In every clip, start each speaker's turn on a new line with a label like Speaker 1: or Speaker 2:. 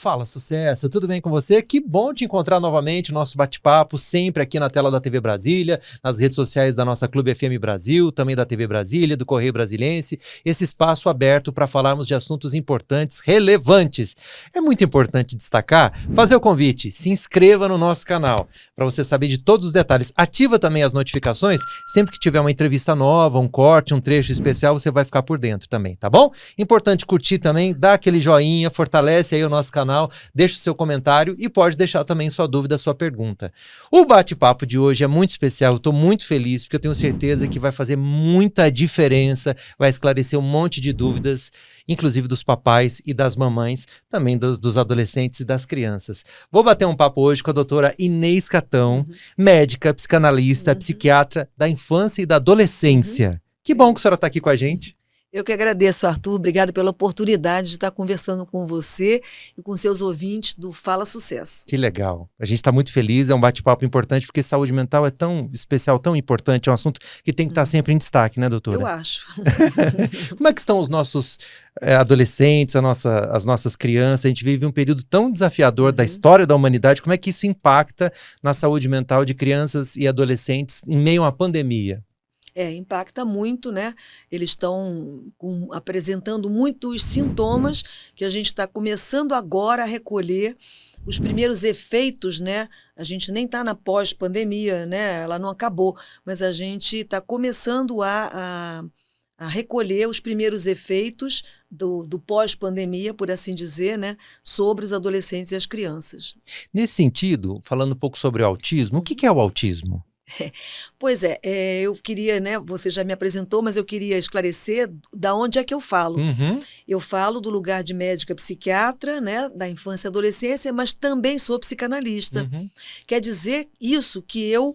Speaker 1: Fala, sucesso! Tudo bem com você? Que bom te encontrar novamente, nosso bate-papo, sempre aqui na tela da TV Brasília, nas redes sociais da nossa Clube FM Brasil, também da TV Brasília, do Correio Brasiliense, esse espaço aberto para falarmos de assuntos importantes, relevantes. É muito importante destacar, fazer o convite, se inscreva no nosso canal, para você saber de todos os detalhes. Ativa também as notificações, sempre que tiver uma entrevista nova, um corte, um trecho especial, você vai ficar por dentro também, tá bom? Importante curtir também, dá aquele joinha, fortalece aí o nosso canal, deixa o seu comentário e pode deixar também sua dúvida, sua pergunta. O bate-papo de hoje é muito especial, eu estou muito feliz porque eu tenho certeza que vai fazer muita diferença, vai esclarecer um monte de dúvidas, inclusive dos papais e das mamães, também dos adolescentes e das crianças. Vou bater um papo hoje com a doutora Inês Catão, médica, psicanalista, psiquiatra da infância e da adolescência. Que bom que a senhora está aqui com a gente.
Speaker 2: Eu que agradeço, Arthur. Obrigado pela oportunidade de estar conversando com você e com seus ouvintes do Fala Sucesso.
Speaker 1: Que legal. A gente está muito feliz, é um bate-papo importante, porque saúde mental é tão especial, tão importante, é um assunto que tem que estar sempre em destaque, né, doutora?
Speaker 2: Eu acho.
Speaker 1: Como é que estão os nossos adolescentes, as nossas crianças? A gente vive um período tão desafiador da história da humanidade. Como é que isso impacta na saúde mental de crianças e adolescentes em meio a uma pandemia?
Speaker 2: Impacta muito, né? Eles estão apresentando muitos sintomas que a gente está começando agora a recolher os primeiros efeitos, né? A gente nem está na pós-pandemia, né? Ela não acabou, mas a gente está começando a recolher os primeiros efeitos do pós-pandemia, por assim dizer, né? Sobre os adolescentes e as crianças.
Speaker 1: Nesse sentido, falando um pouco sobre o autismo, o que é o autismo?
Speaker 2: Pois é, eu queria, né, você já me apresentou, mas eu queria esclarecer da onde é que eu falo. Eu falo do lugar de médica psiquiatra, né, da infância e adolescência, mas também sou psicanalista. Quer dizer isso que eu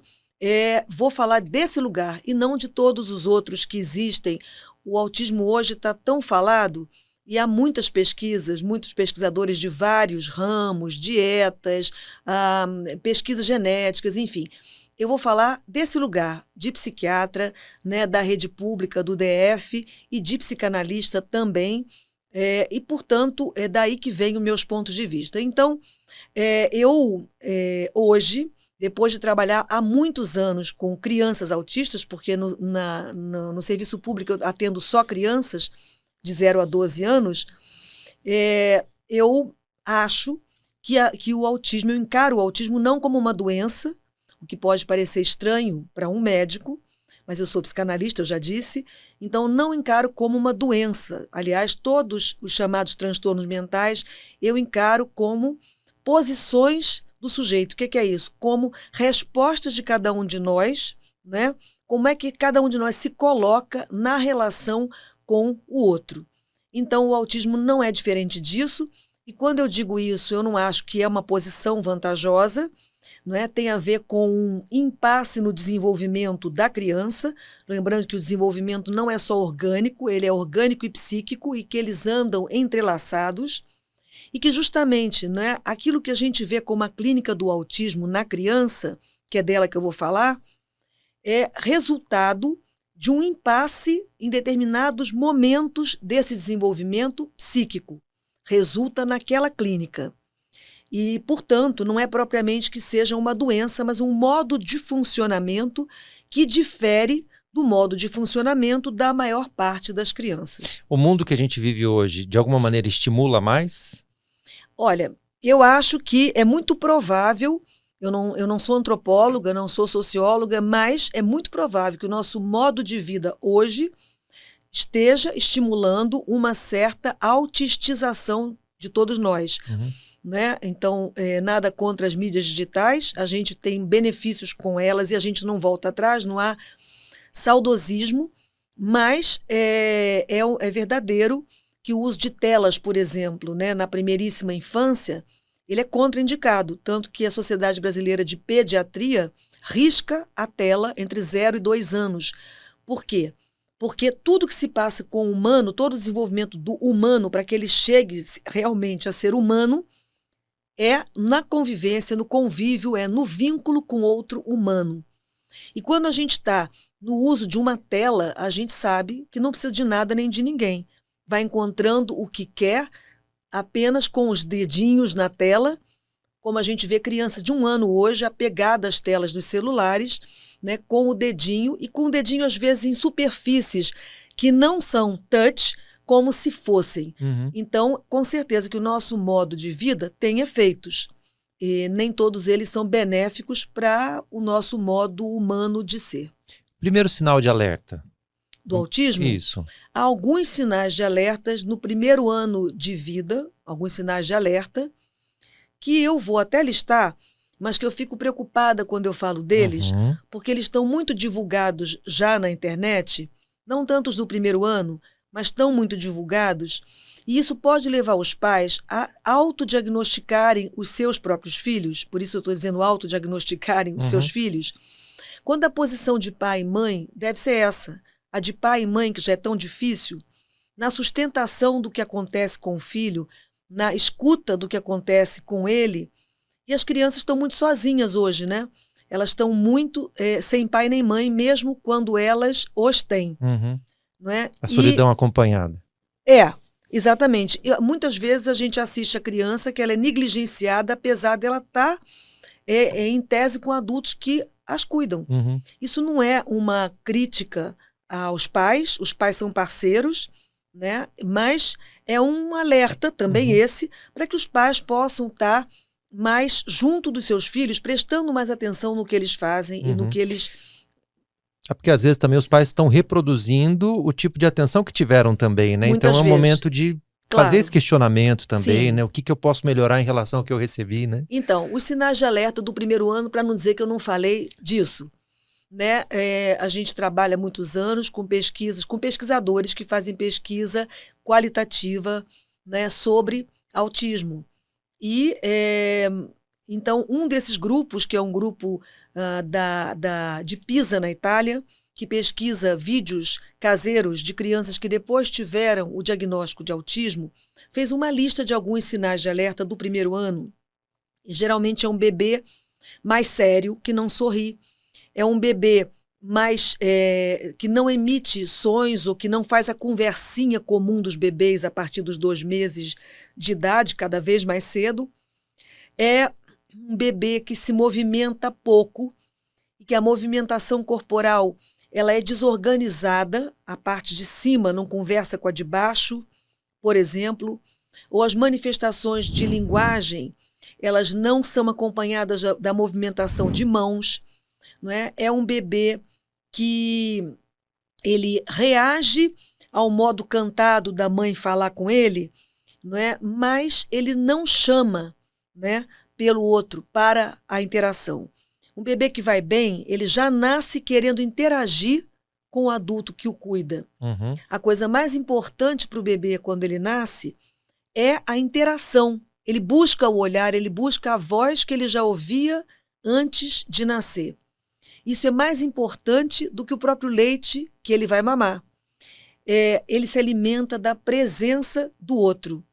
Speaker 2: vou falar desse lugar e não de todos os outros que existem. O autismo hoje está tão falado e há muitas pesquisas, muitos pesquisadores de vários ramos, dietas, pesquisas genéticas, enfim. Eu vou falar desse lugar de psiquiatra, né, da rede pública do DF e de psicanalista também, e, portanto, é daí que vem os meus pontos de vista. Então, eu, hoje, depois de trabalhar há muitos anos com crianças autistas, porque no serviço público eu atendo só crianças de 0 a 12 anos, eu acho que o autismo, eu encaro o autismo não como uma doença, o que pode parecer estranho para um médico, mas eu sou psicanalista, eu já disse, então não encaro como uma doença. Aliás, todos os chamados transtornos mentais eu encaro como posições do sujeito. O que é isso? Como respostas de cada um de nós, né? Como é que cada um de nós se coloca na relação com o outro. Então, o autismo não é diferente disso, e quando eu digo isso, eu não acho que é uma posição vantajosa, não é? Tem a ver com um impasse no desenvolvimento da criança, lembrando que o desenvolvimento não é só orgânico, ele é orgânico e psíquico e que eles andam entrelaçados e que justamente, não é, aquilo que a gente vê como a clínica do autismo na criança, que é dela que eu vou falar, é resultado de um impasse em determinados momentos desse desenvolvimento psíquico. Resulta naquela clínica. E, portanto, não é propriamente que seja uma doença, mas um modo de funcionamento que difere do modo de funcionamento da maior parte das crianças.
Speaker 1: O mundo que a gente vive hoje, de alguma maneira, estimula mais?
Speaker 2: Olha, eu acho que é muito provável, eu não sou antropóloga, não sou socióloga, mas é muito provável que o nosso modo de vida hoje esteja estimulando uma certa autistização de todos nós. Né? Então, nada contra as mídias digitais, a gente tem benefícios com elas e a gente não volta atrás, não há saudosismo, mas é verdadeiro que o uso de telas, por exemplo, né, na primeiríssima infância, ele é contraindicado, tanto que a Sociedade Brasileira de Pediatria risca a tela entre 0 e 2 anos. Por quê? Porque tudo que se passa com o humano, todo o desenvolvimento do humano para que ele chegue realmente a ser humano, é na convivência, no convívio, é no vínculo com outro humano. E quando a gente está no uso de uma tela, a gente sabe que não precisa de nada nem de ninguém. Vai encontrando o que quer, apenas com os dedinhos na tela, como a gente vê crianças de 1 ano hoje apegadas às telas dos celulares, né, com o dedinho, e com o dedinho às vezes em superfícies que não são touch, como se fossem. Então, com certeza que o nosso modo de vida tem efeitos. E nem todos eles são benéficos para o nosso modo humano de ser.
Speaker 1: Primeiro sinal de alerta.
Speaker 2: Do autismo?
Speaker 1: Isso.
Speaker 2: Há alguns sinais de alertas no primeiro ano de vida, alguns sinais de alerta, que eu vou até listar, mas que eu fico preocupada quando eu falo deles, porque eles estão muito divulgados já na internet, não tanto os do primeiro ano, mas estão muito divulgados, e isso pode levar os pais a autodiagnosticarem os seus próprios filhos, por isso eu estou dizendo autodiagnosticarem os seus filhos, quando a posição de pai e mãe deve ser essa, a de pai e mãe, que já é tão difícil, na sustentação do que acontece com o filho, na escuta do que acontece com ele. E as crianças estão muito sozinhas hoje, né? Elas estão muito sem pai nem mãe, mesmo quando elas os têm. Não é?
Speaker 1: A solidão acompanhada.
Speaker 2: Exatamente. E, muitas vezes a gente assiste a criança que ela é negligenciada, apesar dela estar em tese com adultos que as cuidam. Isso não é uma crítica aos pais, os pais são parceiros, né? Mas é um alerta também esse, para que os pais possam estar mais junto dos seus filhos, prestando mais atenção no que eles fazem e no que eles...
Speaker 1: É porque às vezes também os pais estão reproduzindo o tipo de atenção que tiveram também, né?
Speaker 2: Muitas
Speaker 1: então é um
Speaker 2: vezes.
Speaker 1: momento de
Speaker 2: Claro.
Speaker 1: fazer esse questionamento também,
Speaker 2: Sim.
Speaker 1: né? O que eu posso melhorar em relação ao que eu recebi, né?
Speaker 2: Então, os sinais de alerta do primeiro ano, para não dizer que eu não falei disso, né? A gente trabalha há muitos anos com pesquisas, com pesquisadores que fazem pesquisa qualitativa, né, sobre autismo. E então um desses grupos, que é um grupo de Pisa, na Itália, que pesquisa vídeos caseiros de crianças que depois tiveram o diagnóstico de autismo, fez uma lista de alguns sinais de alerta do primeiro ano. E, geralmente é um bebê mais sério, que não sorri. É um bebê mais que não emite sons ou que não faz a conversinha comum dos bebês a partir dos 2 meses de idade, cada vez mais cedo. É um bebê que se movimenta pouco e que a movimentação corporal ela é desorganizada, a parte de cima não conversa com a de baixo, por exemplo, ou as manifestações de linguagem, elas não são acompanhadas da movimentação de mãos. Não é? É um bebê que ele reage ao modo cantado da mãe falar com ele, não é? Mas ele não chama, né, pelo outro para a interação. Um bebê que vai bem, ele já nasce querendo interagir com o adulto que o cuida. A coisa mais importante para o bebê quando ele nasce é a interação. Ele busca o olhar, ele busca a voz que ele já ouvia antes de nascer. Isso é mais importante do que o próprio leite que ele vai mamar. Ele se alimenta da presença do outro.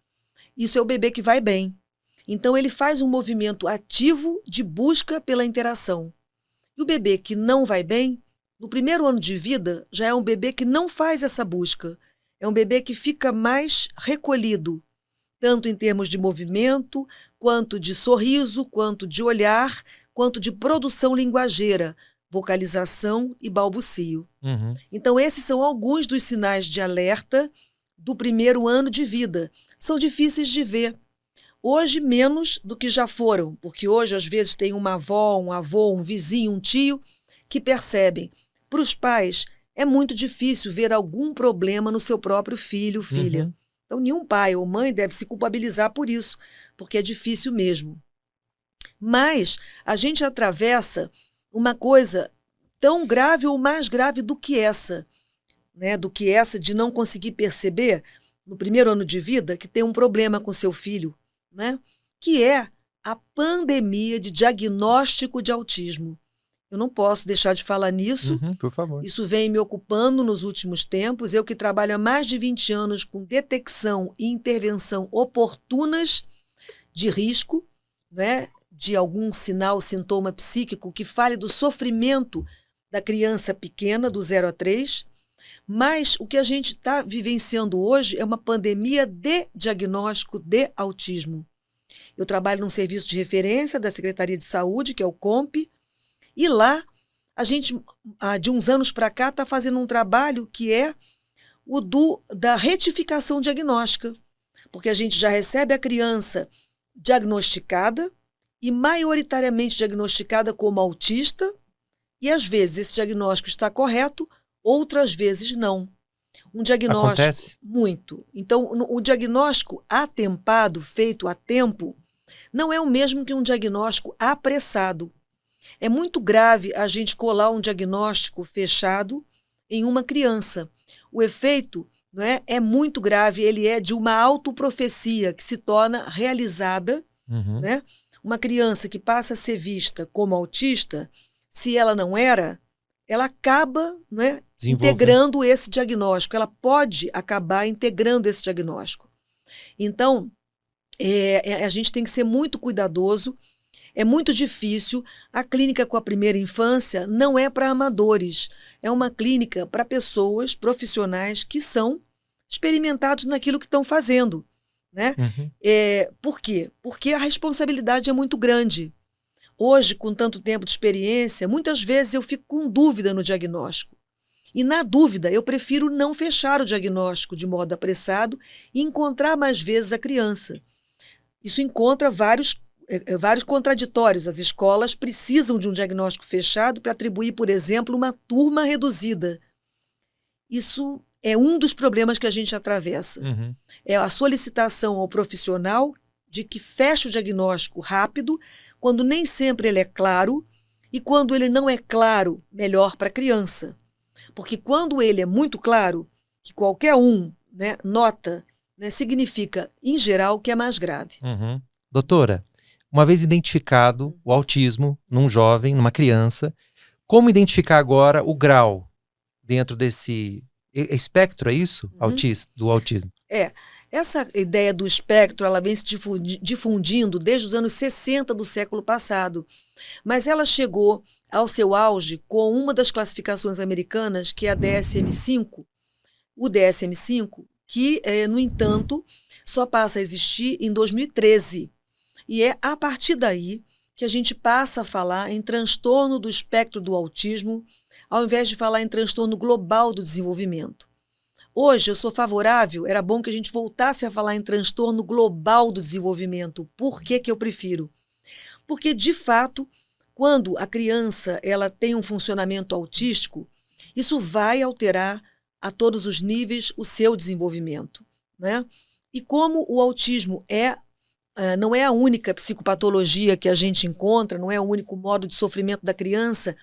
Speaker 2: Isso é o bebê que vai bem. Então, ele faz um movimento ativo de busca pela interação. E o bebê que não vai bem, no primeiro ano de vida, já é um bebê que não faz essa busca. É um bebê que fica mais recolhido, tanto em termos de movimento, quanto de sorriso, quanto de olhar, quanto de produção linguageira, vocalização e balbucio. Então, esses são alguns dos sinais de alerta do primeiro ano de vida. São difíceis de ver. Hoje, menos do que já foram, porque hoje, às vezes, tem uma avó, um avô, um vizinho, um tio, que percebem. Para os pais, é muito difícil ver algum problema no seu próprio filho ou filha. Então, nenhum pai ou mãe deve se culpabilizar por isso, porque é difícil mesmo. Mas a gente atravessa uma coisa tão grave ou mais grave do que essa, né? Do que essa de não conseguir perceber, no primeiro ano de vida, que tem um problema com seu filho, né? Que é a pandemia de diagnóstico de autismo. Eu não posso deixar de falar nisso.
Speaker 1: Por favor.
Speaker 2: Isso vem me ocupando nos últimos tempos. Eu que trabalho há mais de 20 anos com detecção e intervenção oportunas de risco, né? De algum sinal, sintoma psíquico que fale do sofrimento da criança pequena, do 0 a 3. Mas o que a gente está vivenciando hoje é uma pandemia de diagnóstico de autismo. Eu trabalho num serviço de referência da Secretaria de Saúde, que é o COMP, e lá a gente, de uns anos para cá, está fazendo um trabalho que é da retificação diagnóstica, porque a gente já recebe a criança diagnosticada e maioritariamente diagnosticada como autista, e às vezes esse diagnóstico está correto, outras vezes não. Um diagnóstico
Speaker 1: Acontece?
Speaker 2: muito. Então, o diagnóstico atempado, feito a tempo, não é o mesmo que um diagnóstico apressado. É muito grave a gente colar um diagnóstico fechado em uma criança. O efeito, não é muito grave, ele é de uma autoprofecia que se torna realizada. Né? Uma criança que passa a ser vista como autista, se ela não era, ela acaba, né, integrando esse diagnóstico. Ela pode acabar integrando esse diagnóstico. Então, a gente tem que ser muito cuidadoso. É muito difícil. A clínica com a primeira infância não é para amadores. É uma clínica para pessoas profissionais que são experimentados naquilo que estão fazendo. Né? Por quê? Porque a responsabilidade é muito grande. Hoje, com tanto tempo de experiência, muitas vezes eu fico com dúvida no diagnóstico. E, na dúvida, eu prefiro não fechar o diagnóstico de modo apressado e encontrar mais vezes a criança. Isso encontra vários contraditórios. As escolas precisam de um diagnóstico fechado para atribuir, por exemplo, uma turma reduzida. Isso é um dos problemas que a gente atravessa. É a solicitação ao profissional de que feche o diagnóstico rápido, quando nem sempre ele é claro, e quando ele não é claro, melhor para a criança. Porque quando ele é muito claro, que qualquer um, né, nota, né, significa, em geral, que é mais grave.
Speaker 1: Doutora, uma vez identificado o autismo num jovem, numa criança, como identificar agora o grau dentro desse espectro, é isso? Do autismo?
Speaker 2: Essa ideia do espectro, ela vem se difundindo desde os anos 60 do século passado, mas ela chegou ao seu auge com uma das classificações americanas, que é a DSM-5, o DSM-5, que, no entanto, só passa a existir em 2013. E é a partir daí que a gente passa a falar em transtorno do espectro do autismo, ao invés de falar em transtorno global do desenvolvimento. Hoje eu sou favorável, era bom que a gente voltasse a falar em transtorno global do desenvolvimento. Por que eu prefiro? Porque, de fato, quando a criança ela tem um funcionamento autístico, isso vai alterar a todos os níveis o seu desenvolvimento. Né? E como o autismo não é a única psicopatologia que a gente encontra, não é o único modo de sofrimento da criança,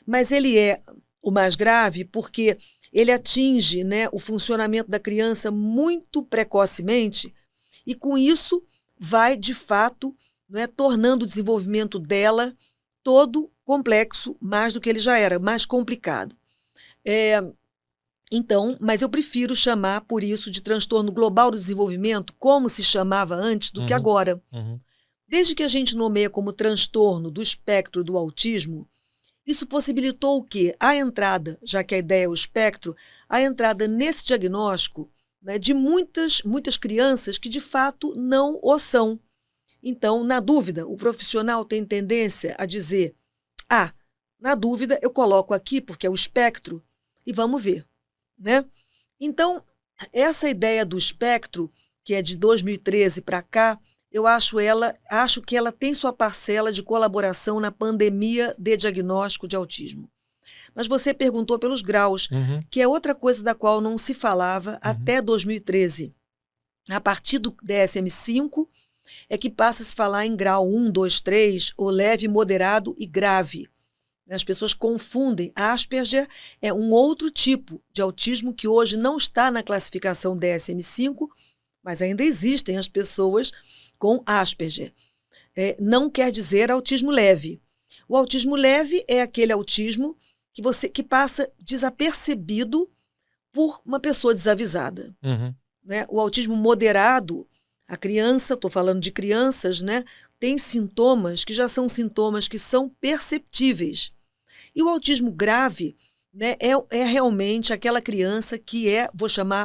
Speaker 2: mas ele é o mais grave porque ele atinge, né, o funcionamento da criança muito precocemente e, com isso, vai, de fato, né, tornando o desenvolvimento dela todo complexo, mais do que ele já era, mais complicado. Então, mas eu prefiro chamar, por isso, de transtorno global do desenvolvimento, como se chamava antes, do que agora. Desde que a gente nomeia como transtorno do espectro do autismo, isso possibilitou o quê? A entrada, já que a ideia é o espectro, a entrada nesse diagnóstico, né, de muitas crianças que, de fato, não o são. Então, na dúvida, o profissional tem tendência a dizer: na dúvida, eu coloco aqui porque é o espectro e vamos ver. Né? Então, essa ideia do espectro, que é de 2013 para cá, eu acho que ela tem sua parcela de colaboração na pandemia de diagnóstico de autismo. Mas você perguntou pelos graus, que é outra coisa da qual não se falava até 2013. A partir do DSM-5 é que passa a se falar em grau 1, 2, 3, ou leve, moderado e grave. As pessoas confundem. Asperger é um outro tipo de autismo que hoje não está na classificação DSM-5, mas ainda existem as pessoas com Asperger. Não quer dizer autismo leve. O autismo leve é aquele autismo que passa desapercebido por uma pessoa desavisada. Né? O autismo moderado, a criança, estou falando de crianças, né, tem sintomas que já são sintomas que são perceptíveis. E o autismo grave né, é realmente aquela criança que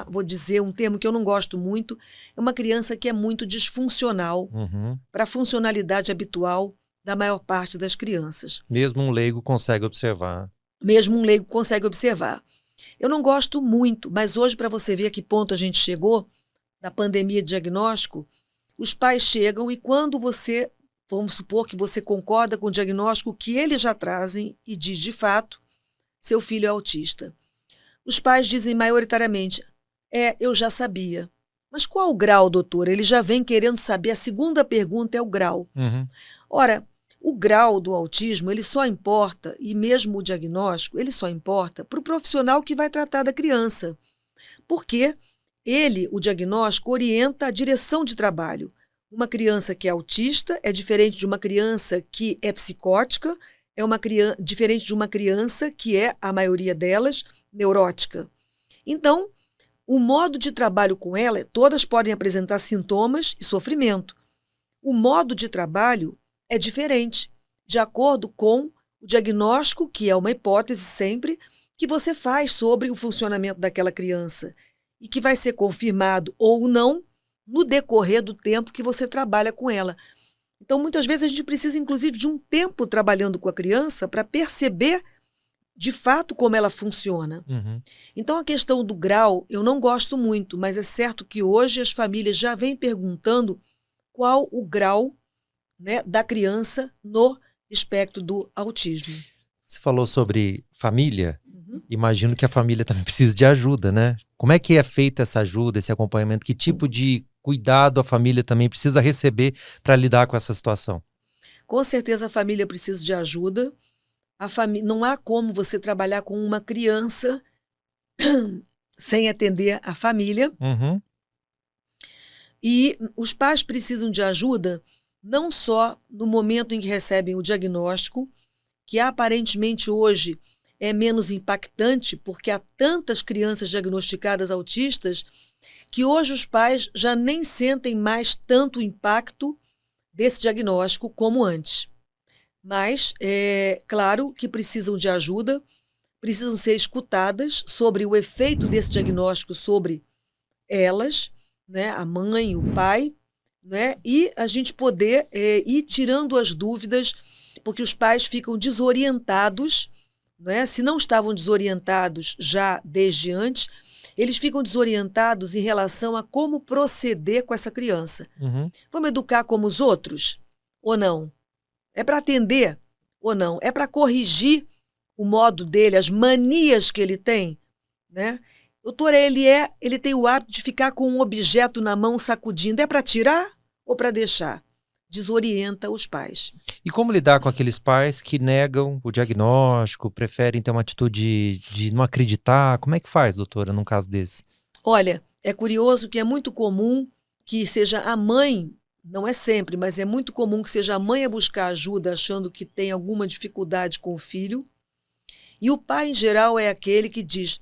Speaker 2: vou dizer um termo que eu não gosto muito, é uma criança que é muito disfuncional
Speaker 1: Uhum.
Speaker 2: para a funcionalidade habitual da maior parte das crianças.
Speaker 1: Mesmo um leigo consegue observar.
Speaker 2: Mesmo um leigo consegue observar. Eu não gosto muito, mas hoje, para você ver a que ponto a gente chegou, da pandemia de diagnóstico, os pais chegam e quando vamos supor que você concorda com o diagnóstico que eles já trazem e diz de fato, seu filho é autista. Os pais dizem maioritariamente, eu já sabia. Mas qual o grau, doutora? Ele já vem querendo saber, a segunda pergunta é o grau.
Speaker 1: Uhum.
Speaker 2: Ora, o grau do autismo, ele só importa, e mesmo o diagnóstico, ele só importa para o profissional que vai tratar da criança. Porque o diagnóstico, orienta a direção de trabalho. Uma criança que é autista é diferente de uma criança que é psicótica, diferente de uma criança que é, a maioria delas, neurótica. Então, o modo de trabalho com ela, todas podem apresentar sintomas e sofrimento. O modo de trabalho é diferente, de acordo com o diagnóstico, que é uma hipótese sempre, que você faz sobre o funcionamento daquela criança e que vai ser confirmado ou não no decorrer do tempo que você trabalha com ela. Então, muitas vezes a gente precisa, inclusive, de um tempo trabalhando com a criança para perceber de fato como ela funciona.
Speaker 1: Uhum.
Speaker 2: Então, a questão do grau, eu não gosto muito, mas é certo que hoje as famílias já vêm perguntando qual o grau, né, da criança no espectro do autismo.
Speaker 1: Você falou sobre família.
Speaker 2: Uhum.
Speaker 1: Imagino que a família também precisa de ajuda, né? Como é que é feita essa ajuda, esse acompanhamento? Que tipo de cuidado a família também precisa receber para lidar com essa situação?
Speaker 2: Com certeza a família precisa de ajuda. Não há como você trabalhar com uma criança sem atender a família.
Speaker 1: Uhum.
Speaker 2: E os pais precisam de ajuda não só no momento em que recebem o diagnóstico, que aparentemente hoje é menos impactante, porque há tantas crianças diagnosticadas autistas, que hoje os pais já nem sentem mais tanto o impacto desse diagnóstico como antes. Mas é claro que precisam de ajuda, precisam ser escutadas sobre o efeito desse diagnóstico sobre elas, né, a mãe, o pai, né, e a gente poder ir tirando as dúvidas, porque os pais ficam desorientados, né, se não estavam desorientados já desde antes, eles ficam desorientados em relação a como proceder com essa criança.
Speaker 1: Uhum.
Speaker 2: Vamos educar como os outros? Ou não? É para atender ou não? É para corrigir o modo dele, as manias que ele tem, né? Doutora, ele tem o hábito de ficar com um objeto na mão sacudindo. É para tirar ou para deixar? Desorienta os pais.
Speaker 1: E como lidar com aqueles pais que negam o diagnóstico, preferem ter uma atitude de não acreditar? Como é que faz, doutora, num caso desse?
Speaker 2: Olha, é curioso que é muito comum que seja a mãe, não é sempre, mas é muito comum que seja a mãe a buscar ajuda achando que tem alguma dificuldade com o filho. E o pai, em geral, é aquele que diz,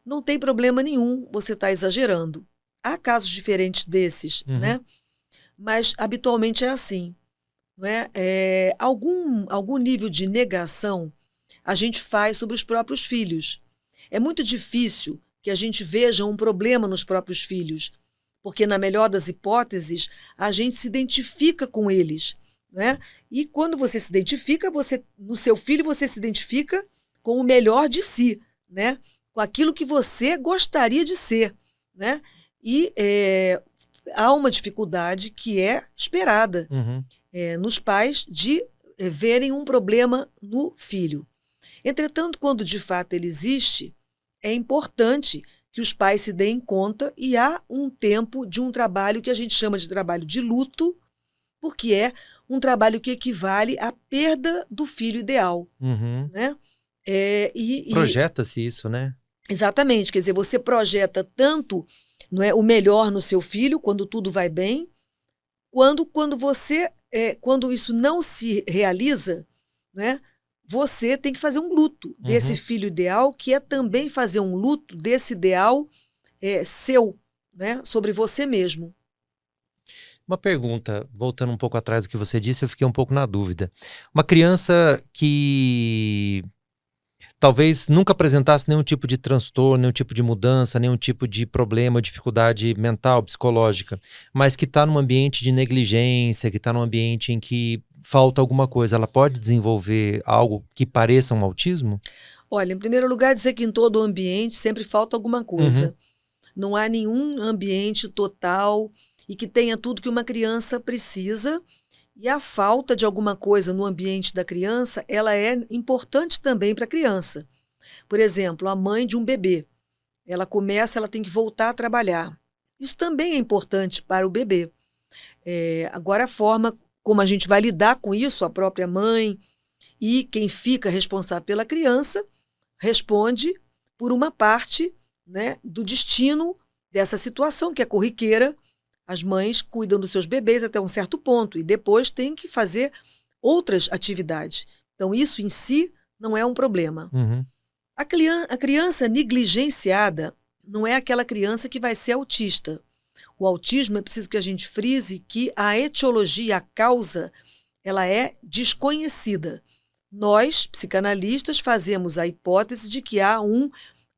Speaker 2: não tem problema nenhum, você está exagerando. Há casos diferentes desses, né? Mas habitualmente é assim. Não é? Algum nível de negação a gente faz sobre os próprios filhos. É muito difícil que a gente veja um problema nos próprios filhos, porque, na melhor das hipóteses, a gente se identifica com eles. Né? E quando você se identifica, no seu filho você se identifica com o melhor de si, né? Com aquilo que você gostaria de ser. Né? E há uma dificuldade que é esperada nos pais de verem um problema no filho. Entretanto, quando de fato ele existe, é importante que os pais se deem conta e há um tempo de um trabalho que a gente chama de trabalho de luto, porque é um trabalho que equivale à perda do filho ideal. Né?
Speaker 1: Projeta-se isso, né?
Speaker 2: Exatamente, quer dizer, você projeta tanto, não é, o melhor no seu filho, quando tudo vai bem, quando isso não se realiza, né, você tem que fazer um luto desse filho ideal, que é também fazer um luto desse ideal seu, né, sobre você mesmo.
Speaker 1: Uma pergunta, voltando um pouco atrás do que você disse, eu fiquei um pouco na dúvida. Uma criança que talvez nunca apresentasse nenhum tipo de transtorno, nenhum tipo de mudança, nenhum tipo de problema, dificuldade mental, psicológica, mas que está num ambiente de negligência, que está num ambiente em que falta alguma coisa, ela pode desenvolver algo que pareça um autismo?
Speaker 2: Olha, em primeiro lugar, dizer que em todo ambiente sempre falta alguma
Speaker 1: Uhum,
Speaker 2: coisa. Não há nenhum ambiente total e que tenha tudo que uma criança precisa. E a falta de alguma coisa no ambiente da criança, ela é importante também para a criança. Por exemplo, a mãe de um bebê, ela tem que voltar a trabalhar. Isso também é importante para o bebê. Agora, a forma como a gente vai lidar com isso, a própria mãe e quem fica responsável pela criança, responde por uma parte, né, do destino dessa situação que é corriqueira. As mães cuidam dos seus bebês até um certo ponto e depois têm que fazer outras atividades. Então, isso em si não é um problema.
Speaker 1: uhum,
Speaker 2: A criança negligenciada não é aquela criança que vai ser autista. O autismo, é preciso que a gente frise que a etiologia, a causa, ela é desconhecida. Nós, psicanalistas, fazemos a hipótese de que há um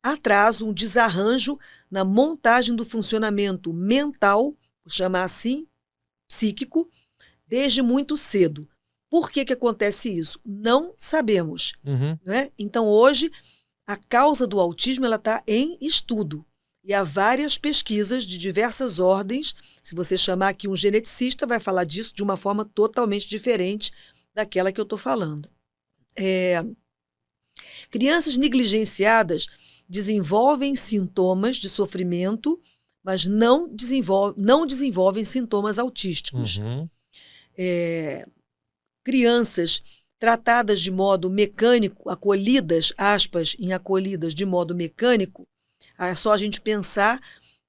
Speaker 2: atraso, um desarranjo na montagem do funcionamento mental, vou chamar assim, psíquico, desde muito cedo. Por que acontece isso? Não sabemos.
Speaker 1: uhum.
Speaker 2: Né? Então, hoje, a causa do autismo está em estudo. E há várias pesquisas de diversas ordens. Se você chamar aqui um geneticista, vai falar disso de uma forma totalmente diferente daquela que eu estou falando. Crianças negligenciadas desenvolvem sintomas de sofrimento, mas não desenvolvem sintomas autísticos.
Speaker 1: Uhum.
Speaker 2: Crianças tratadas de modo mecânico, acolhidas, aspas, em acolhidas de modo mecânico, é só a gente pensar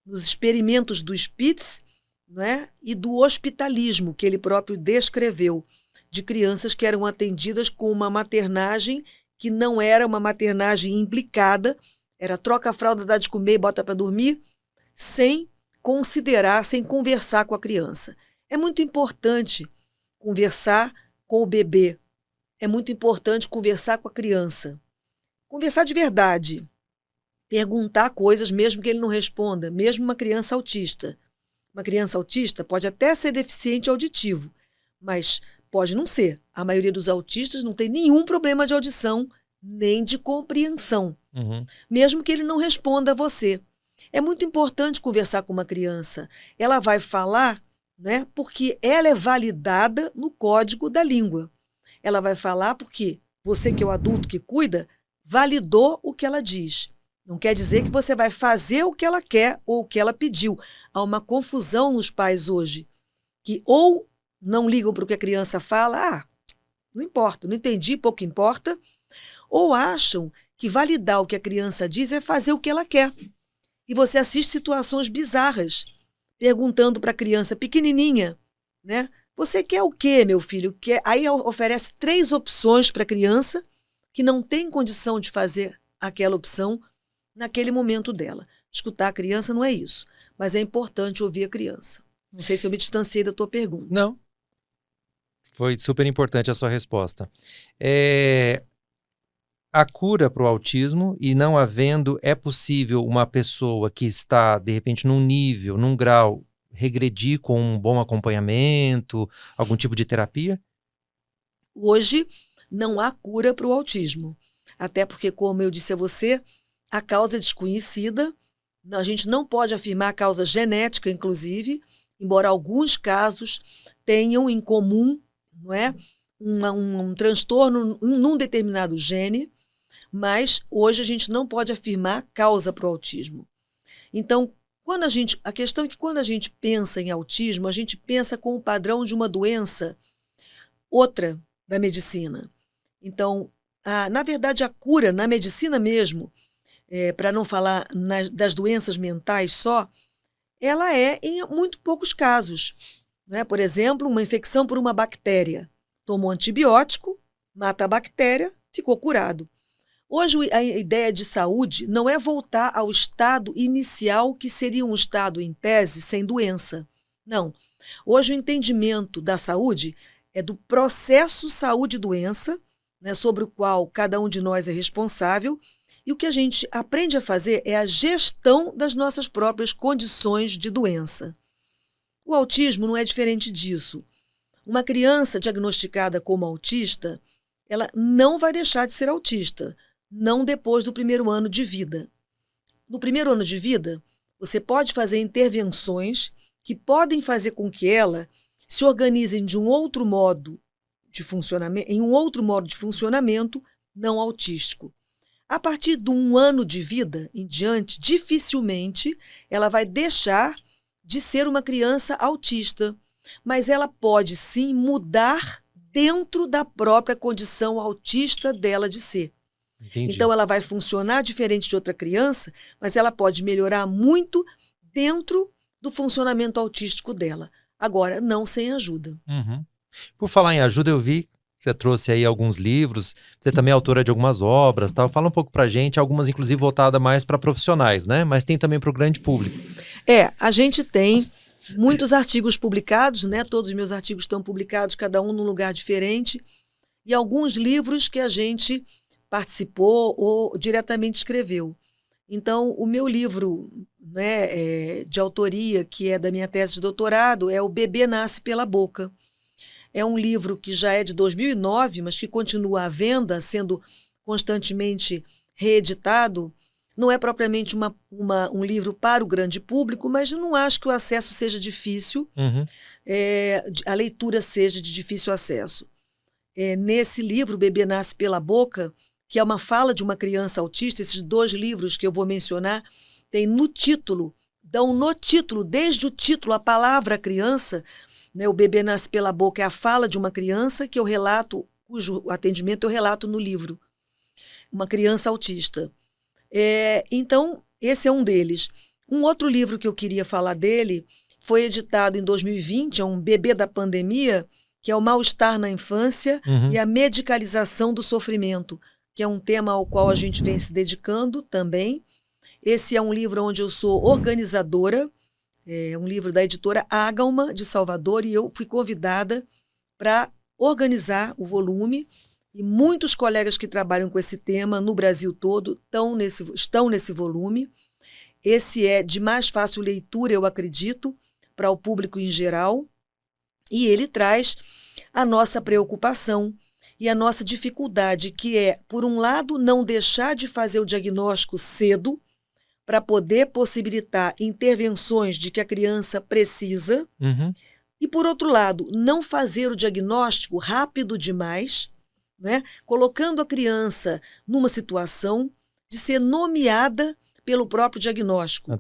Speaker 2: nos experimentos do Spitz, né, e do hospitalismo que ele próprio descreveu, de crianças que eram atendidas com uma maternagem que não era uma maternagem implicada, era troca a fralda, dá de comer e bota para dormir, sem considerar, sem conversar com a criança. É muito importante conversar com o bebê, é muito importante conversar com a criança. Conversar de verdade, perguntar coisas mesmo que ele não responda, mesmo uma criança autista. Uma criança autista pode até ser deficiente auditivo, mas pode não ser. A maioria dos autistas não tem nenhum problema de audição, nem de compreensão,
Speaker 1: Uhum.
Speaker 2: mesmo que ele não responda a você. É muito importante conversar com uma criança. Ela vai falar, né, porque ela é validada no código da língua. Ela vai falar porque você, que é o adulto que cuida, validou o que ela diz. Não quer dizer que você vai fazer o que ela quer ou o que ela pediu. Há uma confusão nos pais hoje, que ou não ligam para o que a criança fala, não importa, não entendi, pouco importa, ou acham que validar o que a criança diz é fazer o que ela quer. E você assiste situações bizarras, perguntando para a criança pequenininha, né? Você quer o quê, meu filho? Aí oferece 3 opções para a criança que não tem condição de fazer aquela opção naquele momento dela. Escutar a criança não é isso, mas é importante ouvir a criança. Não sei se eu me distanciei da tua pergunta.
Speaker 1: Não, foi super importante a sua resposta. A cura para o autismo, e não havendo, é possível uma pessoa que está, de repente, num nível, num grau, regredir com um bom acompanhamento, algum tipo de terapia?
Speaker 2: Hoje não há cura para o autismo, até porque, como eu disse a você, a causa é desconhecida, a gente não pode afirmar a causa genética, inclusive, embora alguns casos tenham em comum, não é, um transtorno num determinado gene, mas hoje a gente não pode afirmar causa para o autismo. Então, a questão é que quando a gente pensa em autismo, a gente pensa com o padrão de uma doença outra da medicina. Então, na verdade, a cura na medicina mesmo, para não falar das doenças mentais só, ela é em muito poucos casos. Né? Por exemplo, uma infecção por uma bactéria. Tomou antibiótico, mata a bactéria, ficou curado. Hoje, a ideia de saúde não é voltar ao estado inicial, que seria um estado, em tese, sem doença. Não. Hoje, o entendimento da saúde é do processo saúde-doença, né, sobre o qual cada um de nós é responsável, e o que a gente aprende a fazer é a gestão das nossas próprias condições de doença. O autismo não é diferente disso. Uma criança diagnosticada como autista, ela não vai deixar de ser autista, não depois do primeiro ano de vida. No primeiro ano de vida, você pode fazer intervenções que podem fazer com que ela se organize de um outro modo de funcionamento, em um outro modo de funcionamento não autístico. A partir de um ano de vida em diante, dificilmente ela vai deixar de ser uma criança autista, mas ela pode sim mudar dentro da própria condição autista dela de ser.
Speaker 1: Entendi.
Speaker 2: Então ela vai funcionar diferente de outra criança, mas ela pode melhorar muito dentro do funcionamento autístico dela. Agora, não sem ajuda.
Speaker 1: Uhum. Por falar em ajuda, eu vi que você trouxe aí alguns livros, você também é autora de algumas obras, tal. Fala um pouco pra gente, algumas inclusive voltadas mais para profissionais, né? Mas tem também para o grande público.
Speaker 2: A gente tem muitos artigos publicados, né? Todos os meus artigos estão publicados, cada um num lugar diferente, e alguns livros que a gente participou ou diretamente escreveu. Então, o meu livro, né, de autoria, que é da minha tese de doutorado, é O Bebê Nasce pela Boca. É um livro que já é de 2009, mas que continua à venda, sendo constantemente reeditado. Não é propriamente um livro para o grande público, mas não acho que o acesso seja difícil, a leitura seja de difícil acesso. Nesse livro, O Bebê Nasce pela Boca, que é uma fala de uma criança autista, esses 2 livros que eu vou mencionar, tem no título, dão no título, desde o título, a palavra criança, né? O Bebê Nasce pela Boca é a fala de uma criança que eu relato, cujo atendimento eu relato no livro. Uma criança autista. Então, esse é um deles. Um outro livro que eu queria falar dele foi editado em 2020, é um bebê da pandemia, que é o mal-estar na infância e a medicalização do sofrimento, que é um tema ao qual a gente vem se dedicando também. Esse é um livro onde eu sou organizadora, é um livro da editora Ágalma, de Salvador, e eu fui convidada para organizar o volume, e muitos colegas que trabalham com esse tema no Brasil todo estão nesse volume. Esse é de mais fácil leitura, eu acredito, para o público em geral, e ele traz a nossa preocupação e a nossa dificuldade, que é, por um lado, não deixar de fazer o diagnóstico cedo, para poder possibilitar intervenções de que a criança precisa, e, por outro lado, não fazer o diagnóstico rápido demais, né? Colocando a criança numa situação de ser nomeada pelo próprio diagnóstico.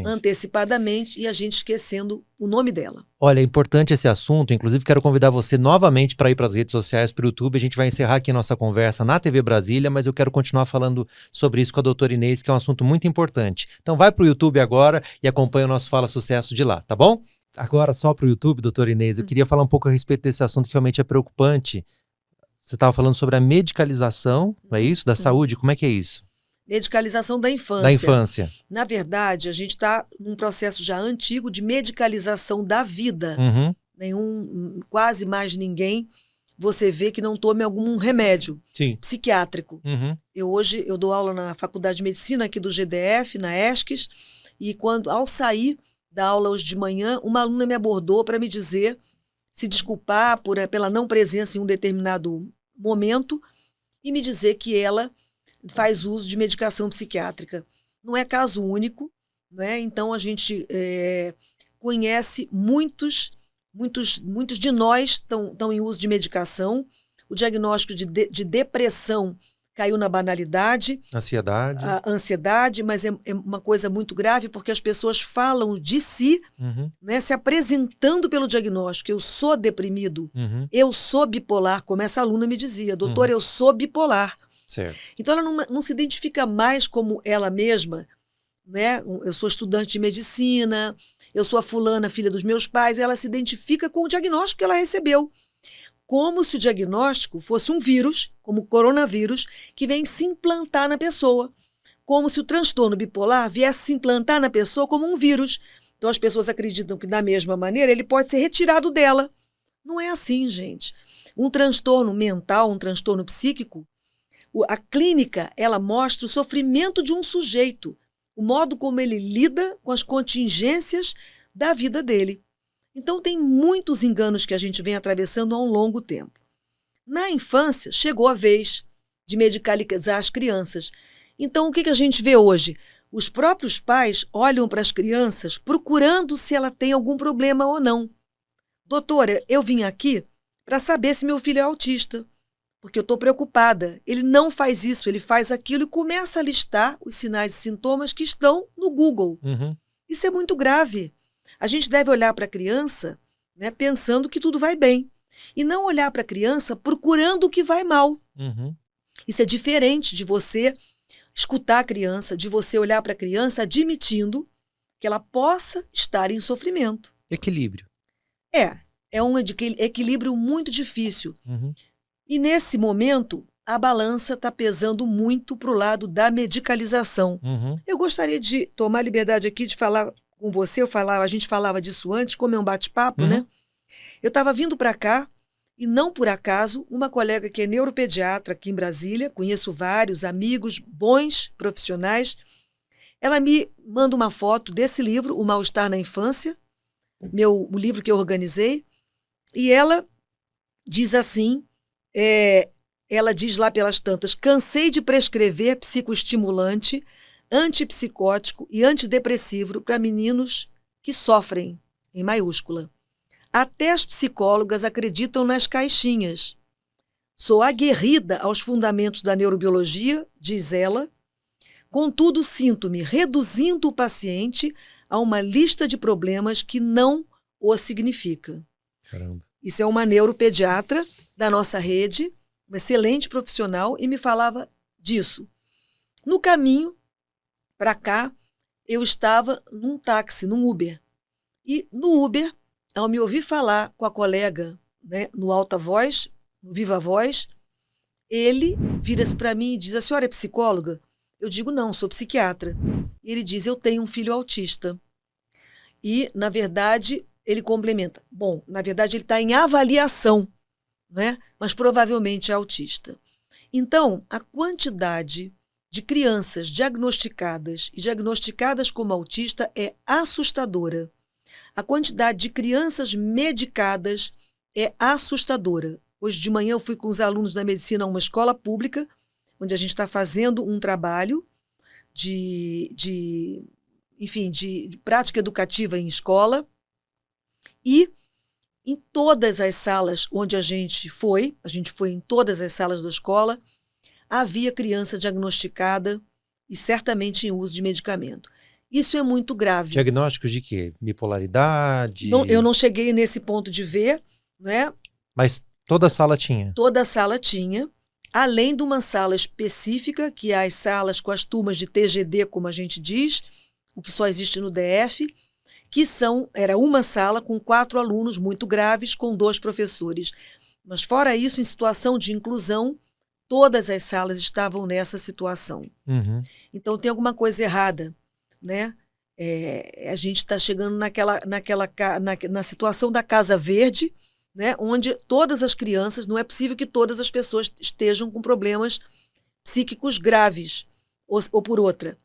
Speaker 2: Antecipadamente, e a gente esquecendo o nome dela.
Speaker 1: Olha, é importante esse assunto, inclusive quero convidar você novamente para ir para as redes sociais, para o YouTube. A gente vai encerrar aqui a nossa conversa na TV Brasília, mas eu quero continuar falando sobre isso com a doutora Inês, que é um assunto muito importante. Então vai para o YouTube agora e acompanha o nosso Fala Sucesso de lá, tá bom? Agora só para o YouTube, doutora Inês, eu queria falar um pouco a respeito desse assunto que realmente é preocupante. Você estava falando sobre a medicalização, não é isso? Da saúde, como é que é isso?
Speaker 2: Medicalização da infância.
Speaker 1: Da infância.
Speaker 2: Na verdade, a gente está num processo já antigo de medicalização da vida. Quase mais ninguém você vê que não tome algum remédio psiquiátrico. Hoje eu dou aula na Faculdade de Medicina aqui do GDF, na ESCS, e ao sair da aula hoje de manhã, uma aluna me abordou para me dizer, se desculpar pela não presença em um determinado momento, e me dizer que ela faz uso de medicação psiquiátrica. Não é caso único, né? Então a gente conhece muitos de nós estão em uso de medicação. O diagnóstico de depressão caiu na banalidade. A ansiedade, mas é uma coisa muito grave, porque as pessoas falam de si, né, se apresentando pelo diagnóstico. Eu sou deprimido, eu sou bipolar, como essa aluna me dizia, doutor, eu sou bipolar.
Speaker 1: Certo.
Speaker 2: Então ela não se identifica mais como ela mesma, né? Eu sou estudante de medicina, eu sou a fulana, filha dos meus pais, ela se identifica com o diagnóstico que ela recebeu. Como se o diagnóstico fosse um vírus, como o coronavírus, que vem se implantar na pessoa. Como se o transtorno bipolar viesse se implantar na pessoa como um vírus. Então as pessoas acreditam que, da mesma maneira, ele pode ser retirado dela. Não é assim, gente. Um transtorno mental, um transtorno psíquico, a clínica, ela mostra o sofrimento de um sujeito, o modo como ele lida com as contingências da vida dele. Então, tem muitos enganos que a gente vem atravessando há um longo tempo. Na infância, chegou a vez de medicalizar as crianças. Então, o que a gente vê hoje? Os próprios pais olham para as crianças procurando se ela tem algum problema ou não. Doutora, eu vim aqui para saber se meu filho é autista, porque eu estou preocupada. Ele não faz isso, ele faz aquilo e começa a listar os sinais e sintomas que estão no Google.
Speaker 1: Uhum.
Speaker 2: Isso é muito grave. A gente deve olhar para a criança, né, pensando que tudo vai bem. E não olhar para a criança procurando o que vai mal.
Speaker 1: Uhum.
Speaker 2: Isso é diferente de você escutar a criança, de você olhar para a criança admitindo que ela possa estar em sofrimento.
Speaker 1: Equilíbrio.
Speaker 2: É um equilíbrio muito difícil.
Speaker 1: Uhum.
Speaker 2: E nesse momento, a balança está pesando muito para o lado da medicalização.
Speaker 1: Uhum.
Speaker 2: Eu gostaria de tomar a liberdade aqui de falar com você, a gente falava disso antes, como é um bate-papo, né? Eu estava vindo para cá e não por acaso, uma colega que é neuropediatra aqui em Brasília, conheço vários amigos, bons profissionais, ela me manda uma foto desse livro, O Mal-Estar na Infância, o livro que eu organizei, e ela diz assim, ela diz lá pelas tantas, cansei de prescrever psicoestimulante, antipsicótico e antidepressivo para meninos que sofrem, em maiúscula. Até as psicólogas acreditam nas caixinhas. Sou aguerrida aos fundamentos da neurobiologia, diz ela, contudo sinto-me reduzindo o paciente a uma lista de problemas que não o significa.
Speaker 1: Caramba.
Speaker 2: Isso é uma neuropediatra da nossa rede, uma excelente profissional, e me falava disso. No caminho para cá, eu estava num táxi, num Uber. E no Uber, ao me ouvir falar com a colega, né, no alta voz, no viva voz, ele vira-se para mim e diz, a senhora é psicóloga? Eu digo, não, sou psiquiatra. E ele diz, eu tenho um filho autista. E, na verdade, ele complementa, bom, na verdade ele está em avaliação, né, mas provavelmente é autista. Então, a quantidade de crianças diagnosticadas e diagnosticadas como autista é assustadora. A quantidade de crianças medicadas é assustadora. Hoje de manhã eu fui com os alunos da medicina a uma escola pública, onde a gente está fazendo um trabalho de prática educativa em escola. E em todas as salas onde a gente foi em todas as salas da escola, havia criança diagnosticada e certamente em uso de medicamento. Isso é muito grave.
Speaker 1: Diagnósticos de quê? Bipolaridade?
Speaker 2: Não, eu não cheguei nesse ponto de ver, né?
Speaker 1: Mas toda a sala tinha?
Speaker 2: Toda a sala tinha, além de uma sala específica, que é as salas com as turmas de TGD, como a gente diz, o que só existe no DF, era uma sala com 4 alunos muito graves, com 2 professores. Mas fora isso, em situação de inclusão, todas as salas estavam nessa situação.
Speaker 1: Uhum.
Speaker 2: Então tem alguma coisa errada, né? A gente está chegando na situação da Casa Verde, né? Onde todas as crianças, não é possível que todas as pessoas estejam com problemas psíquicos graves, ou por outra.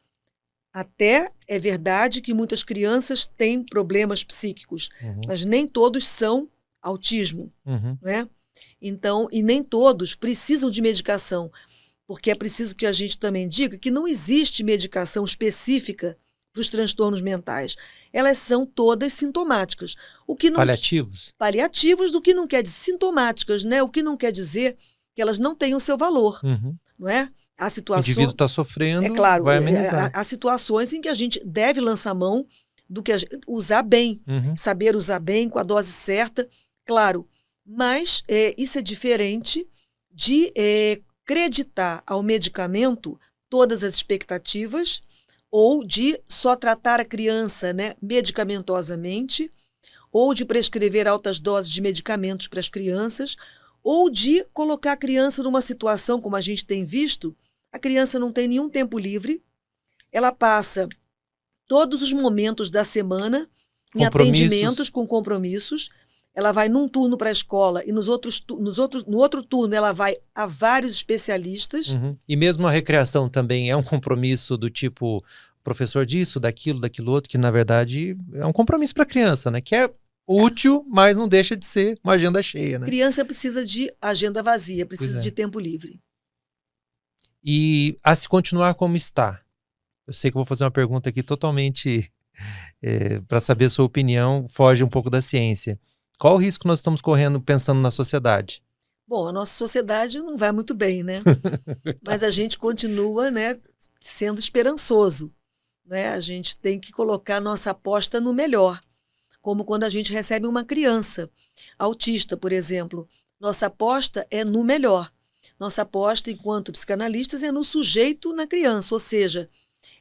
Speaker 2: Até é verdade que muitas crianças têm problemas psíquicos, mas nem todos são autismo, né? Então, e nem todos precisam de medicação, porque é preciso que a gente também diga que não existe medicação específica para os transtornos mentais. Elas são todas sintomáticas. O que não,
Speaker 1: paliativos?
Speaker 2: Paliativos, do que não quer dizer sintomáticas, né? O que não quer dizer que elas não tenham seu valor, não é?
Speaker 1: O indivíduo está sofrendo,
Speaker 2: é claro,
Speaker 1: vai amenizar.
Speaker 2: Há situações em que a gente deve lançar mão do que usar bem, saber usar bem, com a dose certa, claro. Mas isso é diferente de acreditar ao medicamento todas as expectativas ou de só tratar a criança, né, medicamentosamente, ou de prescrever altas doses de medicamentos para as crianças, ou de colocar a criança numa situação, como a gente tem visto, a criança não tem nenhum tempo livre, ela passa todos os momentos da semana em atendimentos com compromissos, ela vai num turno para a escola e no outro turno ela vai a vários especialistas.
Speaker 1: E mesmo a recreação também é um compromisso do tipo professor disso, daquilo outro, que na verdade é um compromisso para a criança, né? Que é útil, mas não deixa de ser uma agenda cheia, né?
Speaker 2: Criança precisa de agenda vazia, precisa de tempo livre.
Speaker 1: E a se continuar como está, eu sei que eu vou fazer uma pergunta aqui totalmente para saber a sua opinião, foge um pouco da ciência. Qual o risco nós estamos correndo pensando na sociedade?
Speaker 2: Bom, a nossa sociedade não vai muito bem, né? Mas a gente continua, né, sendo esperançoso, né? A gente tem que colocar nossa aposta no melhor, como quando a gente recebe uma criança autista, por exemplo. Nossa aposta é no melhor. Nossa aposta, enquanto psicanalistas, é no sujeito na criança, ou seja,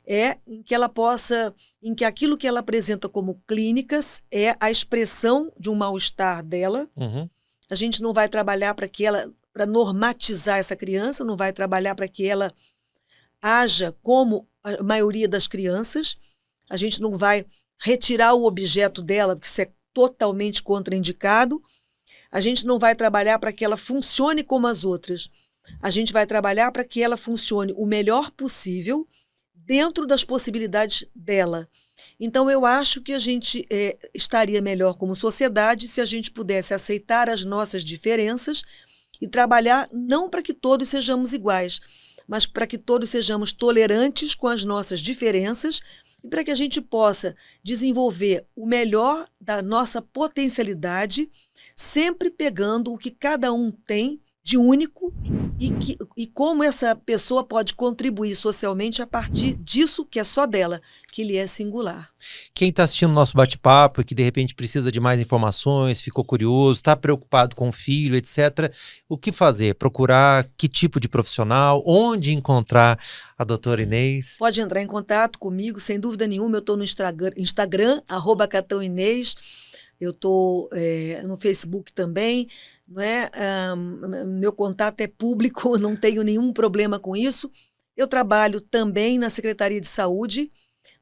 Speaker 2: é em que ela possa, em que aquilo que ela apresenta como clínicas é a expressão de um mal-estar dela. A gente não vai trabalhar para normatizar essa criança, não vai trabalhar para que ela haja como a maioria das crianças. A gente não vai retirar o objeto dela, porque isso é totalmente contraindicado. A gente não vai trabalhar para que ela funcione como as outras. A gente vai trabalhar para que ela funcione o melhor possível dentro das possibilidades dela. Então, eu acho que a gente estaria melhor como sociedade se a gente pudesse aceitar as nossas diferenças e trabalhar não para que todos sejamos iguais, mas para que todos sejamos tolerantes com as nossas diferenças e para que a gente possa desenvolver o melhor da nossa potencialidade, sempre pegando o que cada um tem de único e como essa pessoa pode contribuir socialmente a partir disso que é só dela, que lhe é singular.
Speaker 1: Quem está assistindo o nosso bate-papo e que de repente precisa de mais informações, ficou curioso, está preocupado com o filho, etc., o que fazer? Procurar que tipo de profissional? Onde encontrar a doutora Inês?
Speaker 2: Pode entrar em contato comigo, sem dúvida nenhuma. Eu estou no Instagram, @catãoinês. Eu estou no Facebook também, não é? Meu contato é público, não tenho nenhum problema com isso. Eu trabalho também na Secretaria de Saúde,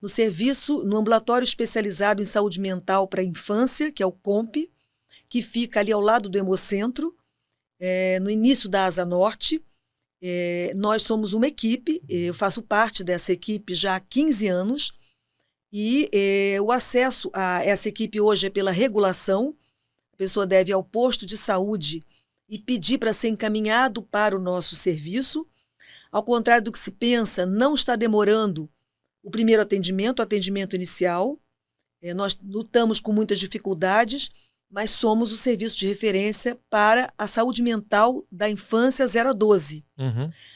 Speaker 2: no ambulatório especializado em saúde mental para a infância, que é o COMP, que fica ali ao lado do Hemocentro, no início da Asa Norte. Nós somos uma equipe, eu faço parte dessa equipe já há 15 anos, e o acesso a essa equipe hoje é pela regulação. A pessoa deve ir ao posto de saúde e pedir para ser encaminhado para o nosso serviço. Ao contrário do que se pensa, não está demorando o primeiro atendimento, o atendimento inicial. Nós lutamos com muitas dificuldades, mas somos o serviço de referência para a saúde mental da infância 0 a 12.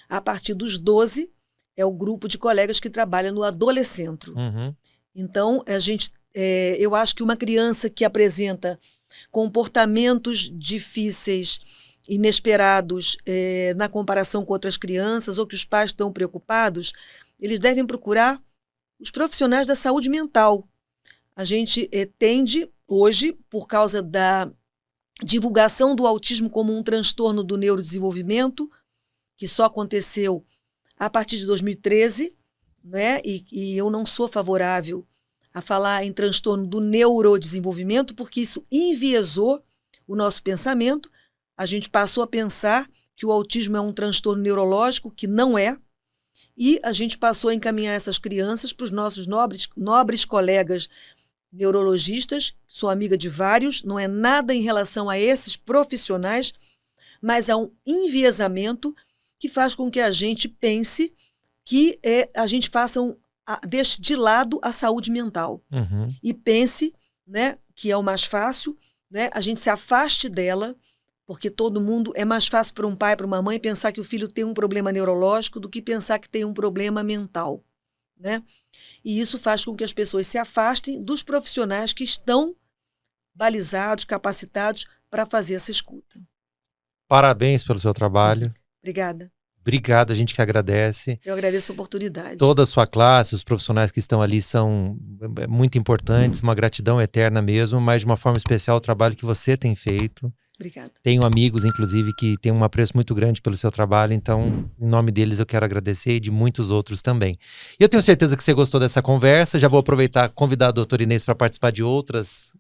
Speaker 2: A partir dos 12, é o grupo de colegas que trabalha no Adolescentro. Então, eu acho que uma criança que apresenta comportamentos difíceis, inesperados, na comparação com outras crianças, ou que os pais estão preocupados, eles devem procurar os profissionais da saúde mental. A gente tende, hoje, por causa da divulgação do autismo como um transtorno do neurodesenvolvimento, que só aconteceu a partir de 2013, né? E eu não sou favorável a falar em transtorno do neurodesenvolvimento, porque isso enviesou o nosso pensamento. A gente passou a pensar que o autismo é um transtorno neurológico, que não é, e a gente passou a encaminhar essas crianças para os nossos nobres colegas neurologistas. Sou amiga de vários, não é nada em relação a esses profissionais, mas há um enviesamento que faz com que a gente pense que a gente deixe de lado a saúde mental. E pense, né, que é o mais fácil, né, a gente se afaste dela, porque todo mundo, é mais fácil para um pai, para uma mãe, pensar que o filho tem um problema neurológico do que pensar que tem um problema mental, né? E isso faz com que as pessoas se afastem dos profissionais que estão balizados, capacitados para fazer essa escuta.
Speaker 1: Parabéns pelo seu trabalho.
Speaker 2: Obrigada.
Speaker 1: Obrigado, a gente que agradece.
Speaker 2: Eu agradeço a oportunidade.
Speaker 1: Toda a sua classe, os profissionais que estão ali são muito importantes, uma gratidão eterna mesmo, mas de uma forma especial o trabalho que você tem feito.
Speaker 2: Obrigada.
Speaker 1: Tenho amigos, inclusive, que têm um apreço muito grande pelo seu trabalho, então, em nome deles, eu quero agradecer e de muitos outros também. E eu tenho certeza que você gostou dessa conversa, já vou aproveitar e convidar a doutora Inês para participar de outras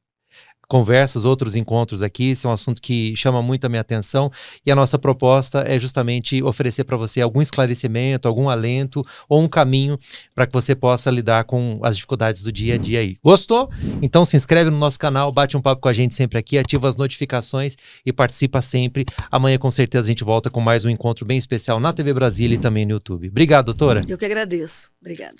Speaker 1: conversas, outros encontros aqui. Esse é um assunto que chama muito a minha atenção e a nossa proposta é justamente oferecer para você algum esclarecimento, algum alento ou um caminho para que você possa lidar com as dificuldades do dia a dia aí. Gostou? Então se inscreve no nosso canal, bate um papo com a gente sempre aqui, ativa as notificações e participa sempre. Amanhã com certeza a gente volta com mais um encontro bem especial na TV Brasília e também no YouTube. Obrigado, doutora.
Speaker 2: Eu que agradeço. Obrigada.